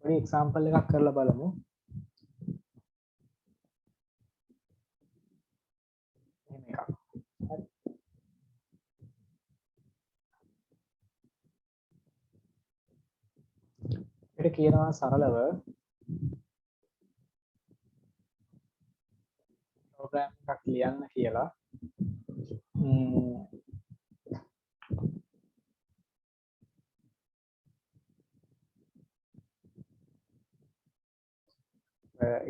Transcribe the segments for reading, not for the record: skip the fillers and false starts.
පොඩි එක්සාම්පල් එකක් කරලා බලමු. එහෙම එකක්. හරි. ඒකට කියනවා සරලව ප්‍රෝග්‍රෑම් එකක් ලියන්න කියලා.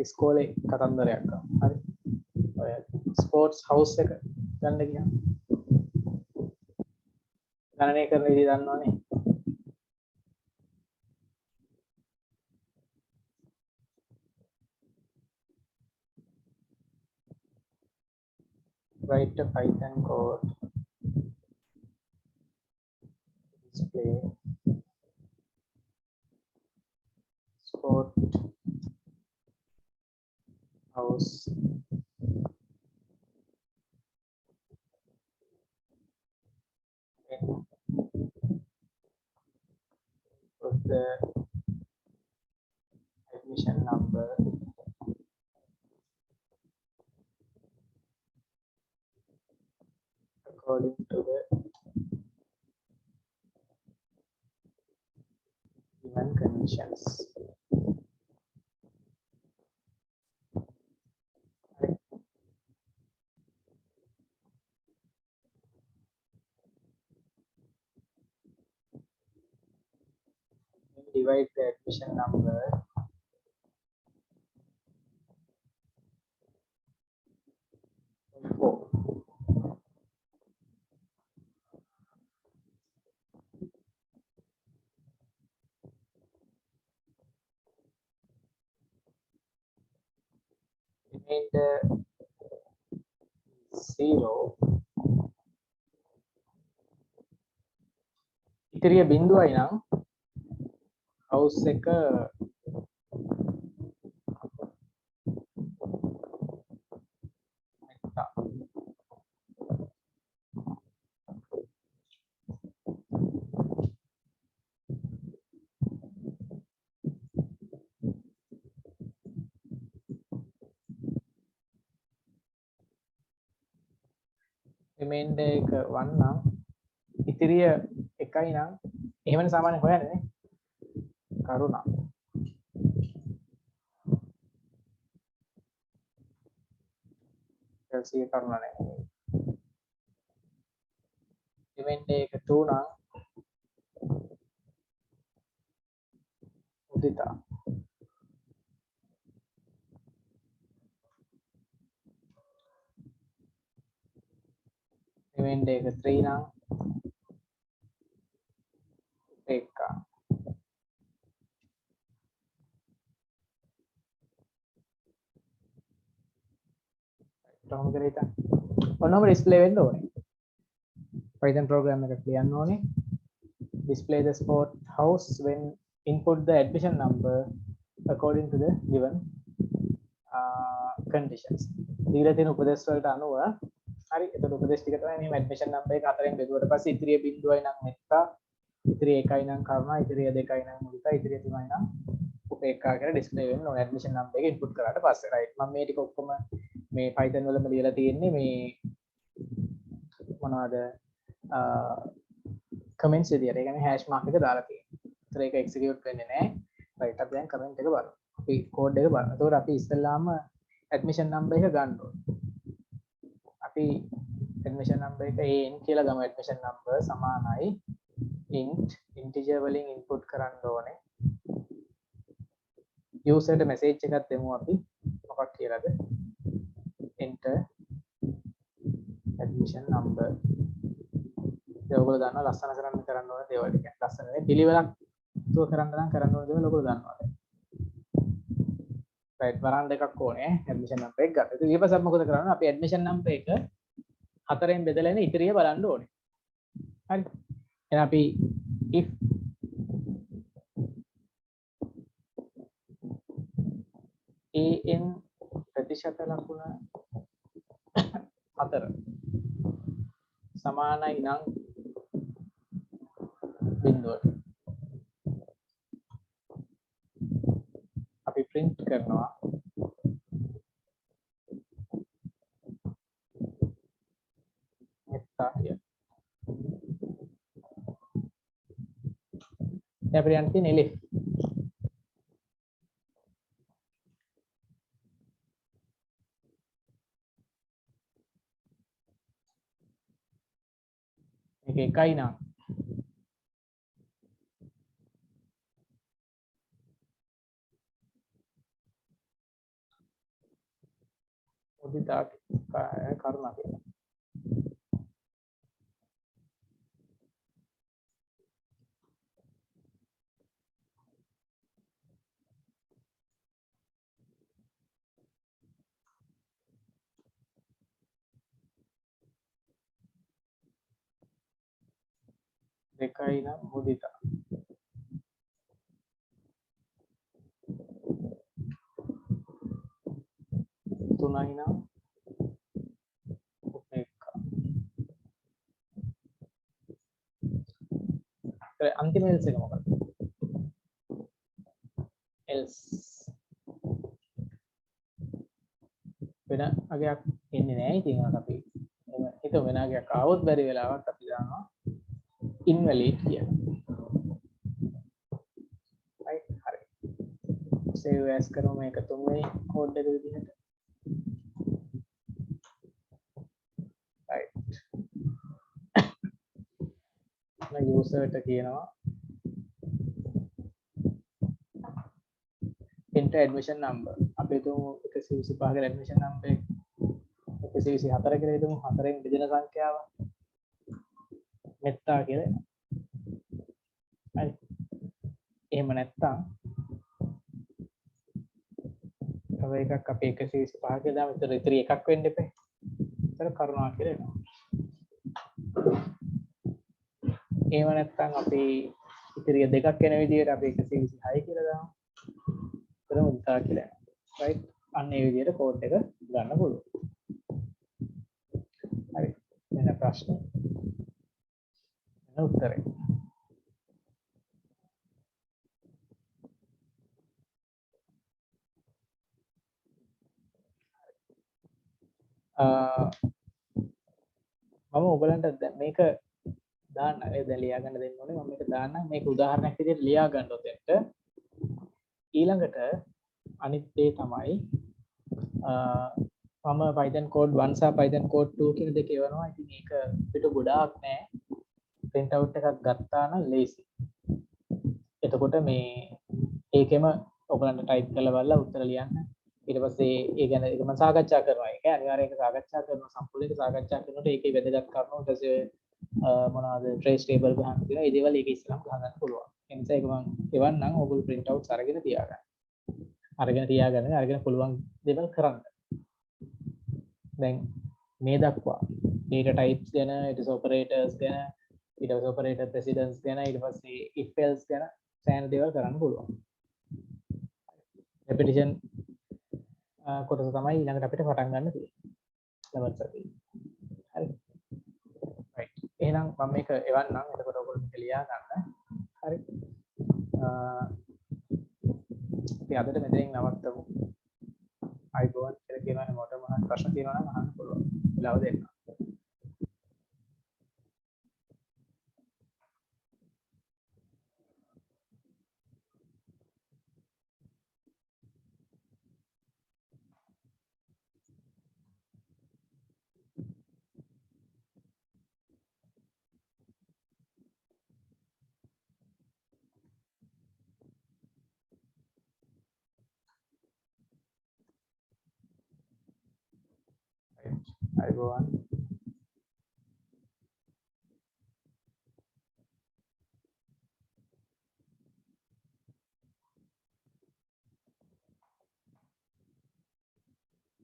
ඉස්කෝලේ කතන්දරයක් ගමු. හරි. ඔය ස්පෝර්ට්ස් හවුස් එක ගන්න ගියා. ගණනය කරන විදිහ දන්නවනේ. Write a Python code display sport house put the admission number according to the given conditions. Divide the admission number by 4. Remainder 0. ඉතිරිය බිඳුවයි නම් house එක මෙත්තා. remainder එක 1 නම් ඉතිරිය 1යි නම් එහෙමනේ සාමාන්‍යයෙන් හොයන්නේ නේ. කරුණා එල්සී කරුණා නේ. remainder එක 2 නම් උදිතා. remainder එක 3 නම් උපේක්ඛා. කොහොම කරේ ඉතින් ඔන්නම ඩිස්ප්ලේ වෙන්න ඕනේ. Python program එකක් ලියන්න ඕනේ. display the sport house when input the admission number according to the given conditions. දීලා තියෙන උපදේශ වලට අනුව හරි. එතකොට උපදේශ ටික තමයි මේ admission number එක හතරෙන් බෙදුවට පස්සේ ඉතිරිය බිඳුවයි නම් මෙත්තා, ඉතිරිය 1යි නම් කරුණා, ඉතිරිය 2යි නම් මුදිතා, ඉතිරිය 3යි නම් උපේක්ඛා කියලා ඩිස්ප්ලේ වෙන්න ඕනේ admission number එක input කරාට පස්සේ. right. මම මේ ටික ඔක්කොම මේ Python වලම ලියලා තියෙන්නේ මේ මොනවද comments විදියට. ඒ කියන්නේ hash mark එක දාලා තියෙනවා. ඒතර ඒක execute වෙන්නේ නැහැ. right. අපි දැන් comment එක බලමු. අපි code එක බලමු. එතකොට අපි ඉස්සෙල්ලාම admission number එක ගන්න ඕනේ. අපි admission number එක an කියලා ගමු. admission number සමානයි int integer වලින් input කරන්න ඕනේ. user ට message එකක් දෙමු අපි. මොකක් කියලාද? enter admission number. ඒක ඔයගොල්ලෝ දන්නවා ලස්සන කරන්න ඕන දේවල් ටික. ලස්සන නේ පිළිවෙලක් තුව කරන්න ඕන දේවල් ඔයගොල්ලෝ දන්නවා. right වරන් දෙකක් ඕනේ admission number එක ගන්න. ඉතින් ඊපස්සේ අපි මොකද කරන්නේ? අපි admission number එක හතරෙන් බෙදලා ඉන්නේ ඉතිරිය බලන්න ඕනේ. හරි. එහෙනම් අපි if an ප්‍රතිශත ලකුණ 4 සමානයි නම් බිඳුවට කරනවා මෙත්තා කිය. දැන් අපිට යන්න තියෙන එලෙෆ්. මේක එකයි නම් මුදිතා කරුණා කියලා. දෙකයි නම් මුදිතා. තුනයි නම් උපේක්ඛා. අන්තිම එල්ස් එක මොකක්ද? එල්ස් වෙන අගයක් එන්නේ නැහැ. ඉතින් අපි එම හිත වෙන අගයක් ආවොත් බැරි වෙලාවක් අපි දානවා invalid කියලා. right හරි. save as කරමු මේක තුන්වෙනි කෝඩ් එක විදිහට. right. මම user ට කියනවා enter admission number. අපි තුමු 125 ගේ admission number එක 124 කියලා හිතමු. 4න් බෙදෙන සංඛ්‍යාව මෙත්තා කියලා. හරි. එහෙම නැත්තම් තව එකක් අපි 125 කියලා දාමු. ඒතර ඉතිරි එකක් වෙන්න එපා. ඒතර කරුණා කියලා එනවා. එහෙම නැත්තම් අපි ඉතිරිය දෙකක් වෙන විදිහට අපි 126 කියලා දාමු. ඒතර මුදිතා කියලා එනවා. right. අන්න ඒ විදිහට කෝඩ් එක ගන්න පුළුවන්. හරි. වෙන ප්‍රශ්න? වෙන උත්තරේ? මම ඔයගලන්ට දැන් මේක දාන්න දැන් ලියා ගන්න දෙන්න ඕනේ. මම මේක දාන්න මේක උදාහරණයක් විදිහට ලියා ගන්නොත් එක්ක ඊළඟට අනිත් දේ තමයි මම Python code 1 සහ Python code 2 කියන දෙක එවනවා. ඉතින් ඒක පිට ගොඩාක් නෑ. print out එකක් ගත්තා නම් ලේසි. එතකොට මේ ඒකෙම ඔයගලන්ට type කරලා බලලා උත්තර ලියන්න. ඊට පස්සේ ඒ ගැන ඒක මම සාකච්ඡා කරනවා. ඒක අනිවාර්යයෙන් ඒක සාකච්ඡා කරනවා. සම්පූර්ණ ඒක සාකච්ඡා කරනකොට ඒකේ වැදගත් කරුණු ඊට පස්සේ මොනවාද trace table ගහන්න කියලා. ඒ දේවල් ඒක ඉස්සරහම ගහගන්න පුළුවන්. ඒ නිසා ඒක මම එවන්නම් ඔයගොල්ලෝ print outs අරගෙන තියාගන්න. අරගෙන පුළුවන් දේවල් කරන්න. දැන් මේ දක්වා data types ගැන ඊට පස්සේ operators ගැන ඊට පස්සේ operator precedence ගැන ඊට පස්සේ if else ගැන සෑහෙන දේවල් කරන්න පුළුවන්. repetition කොටස තමයි ඊළඟට අපිට පටන් ගන්න තියෙන්නේ levels එකේ. හරි. right. එහෙනම් මම මේක එවන්නම්. එතකොට ඔයගොල්ලෝ මේක ලියා ගන්න. හරි. අපි අදට මෙතනින් නවත්තමු. අයිබෝන් කියලා කියනවනේ මොකට මොනවද ප්‍රශ්න තියෙනවා නම් අහන්න පුළුවන්. වෙලාව දෙන්න. අයිබෝන්